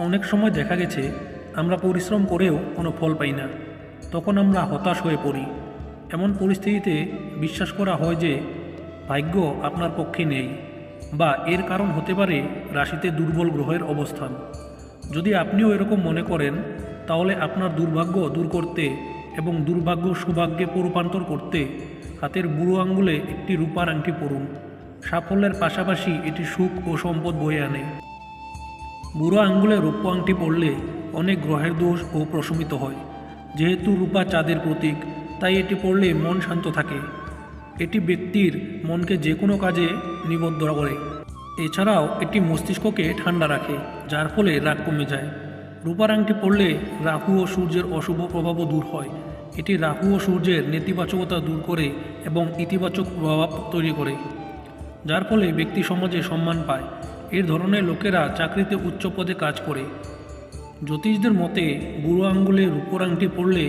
অনেক সময় দেখা গেছে আমরা পরিশ্রম করেও কোনো ফল পাই না। তখন আমরা হতাশ হয়ে পড়ি। এমন পরিস্থিতিতে বিশ্বাস করা হয় যে ভাগ্য আপনার পক্ষে নেই, বা এর কারণ হতে পারে রাশিতে দুর্বল গ্রহের অবস্থান। যদি আপনিও এরকম মনে করেন, তাহলে আপনার দুর্ভাগ্য দূর করতে এবং দুর্ভাগ্য সৌভাগ্যে রূপান্তর করতে হাতের বুড়ো আঙ্গুলে একটি রূপার আংটি পরুন। সাফল্যের পাশাপাশি এটি সুখ ও সম্পদ বয়ে আনে। বুড়ো আঙ্গুলে রৌপ্য আংটি পড়লে অনেক গ্রহের দোষ ও প্রশমিত হয়। যেহেতু রূপা চাঁদের প্রতীক, তাই এটি পড়লে মন শান্ত থাকে। এটি ব্যক্তির মনকে যে কোনো কাজে নিবদ্ধ করে। এছাড়াও এটি মস্তিষ্ককে ঠান্ডা রাখে, যার ফলে রাগ কমে যায়। রূপার আংটি পড়লে রাহু ও সূর্যের অশুভ প্রভাবও দূর হয়। এটি রাহু ও সূর্যের নেতিবাচকতা দূর করে এবং ইতিবাচক প্রভাব তৈরি করে, যার ফলে ব্যক্তি সমাজে সম্মান পায়। এর ধরনের লোকেরা চাকরিতে উচ্চ পদে কাজ করে। জ্যোতিষদের মতে বুড়ো আঙ্গুলে রূপোর আংটি পড়লে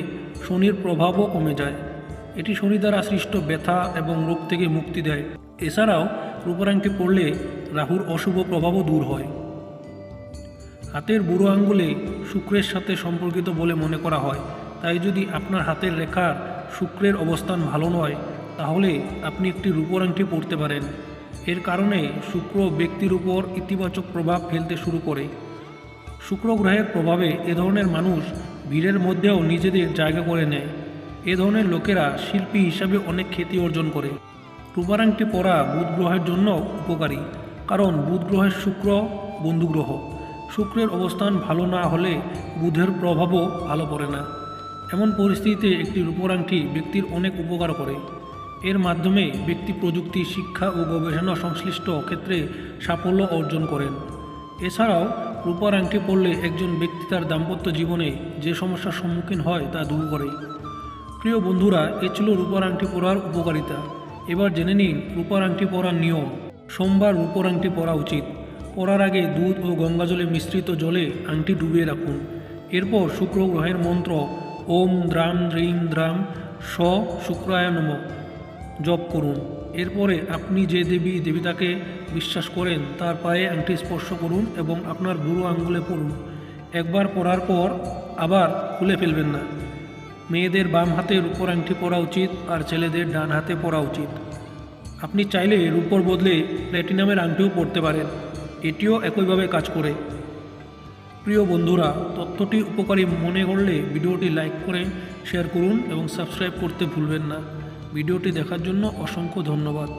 শনির প্রভাবও কমে যায়। এটি শনি দ্বারা সৃষ্ট ব্যথা এবং রোগ থেকে মুক্তি দেয়। এছাড়াও রূপোর আংটি পড়লে রাহুর অশুভ প্রভাবও দূর হয়। হাতের বুড়ো আঙ্গুলে শুক্রের সাথে সম্পর্কিত বলে মনে করা হয়। তাই যদি আপনার হাতের রেখার শুক্রের অবস্থান ভালো নয়, তাহলে আপনি একটি রূপোর আংটি পরতে পারেন। এর কারণে শুক্র ব্যক্তির উপর ইতিবাচক প্রভাব ফেলতে শুরু করে। শুক্র গ্রহের প্রভাবে এ ধরনের মানুষ ভিড়ের মধ্যেও নিজেদের জায়গা করে নেয়। এ ধরনের লোকেরা শিল্পী হিসাবে অনেক খ্যাতি অর্জন করে। রূপার আংটি পরা বুধ গ্রহের জন্য উপকারী, কারণ বুধ গ্রহের শুক্র বন্ধু গ্রহ। শুক্রের অবস্থান ভালো না হলে বুধের প্রভাবও ভালো পড়ে না। এমন পরিস্থিতিতে একটি রূপোর আংটি ব্যক্তির অনেক উপকার করে। এর মাধ্যমে ব্যক্তি প্রযুক্তি, শিক্ষা ও গবেষণা সংশ্লিষ্ট ক্ষেত্রে সাফল্য অর্জন করেন। এছাড়াও রূপার আংটি পরলে একজন ব্যক্তি তার দাম্পত্য জীবনে যে সমস্যার সম্মুখীন হয় তা দূর করে। প্রিয় বন্ধুরা, এ ছিল রূপার আংটি পরার উপকারিতা। এবার জেনে নিন রূপার আংটি পরার নিয়ম। সোমবার রূপোর আংটি পরা উচিত। পরার আগে দুধ ও গঙ্গাজলে মিশ্রিত জলে আংটি ডুবিয়ে রাখুন। এরপর শুক্র গ্রহের মন্ত্র ওম দ্রাম দ্রিং দ্রাম স শুক্রায় নমঃ জপ করুন। এরপরে আপনি যে দেবী দেবতাকে বিশ্বাস করেন তার পায়ে আংটি স্পর্শ করুন এবং আপনার বুড়ো আঙ্গুলে পড়ুন। একবার পরার পর আবার খুলে ফেলবেন না। মেয়েদের বাম হাতে রূপোর আংটি পরা উচিত, আর ছেলেদের ডান হাতে পরা উচিত। আপনি চাইলে রূপোর বদলে প্ল্যাটিনামের আংটিও পরতে পারেন, এটিও একইভাবে কাজ করে। প্রিয় বন্ধুরা, তথ্যটি উপকারী মনে করলে ভিডিওটি লাইক করে শেয়ার করুন এবং সাবস্ক্রাইব করতে ভুলবেন না। ভিডিওটি দেখার জন্য অসংখ্য ধন্যবাদ।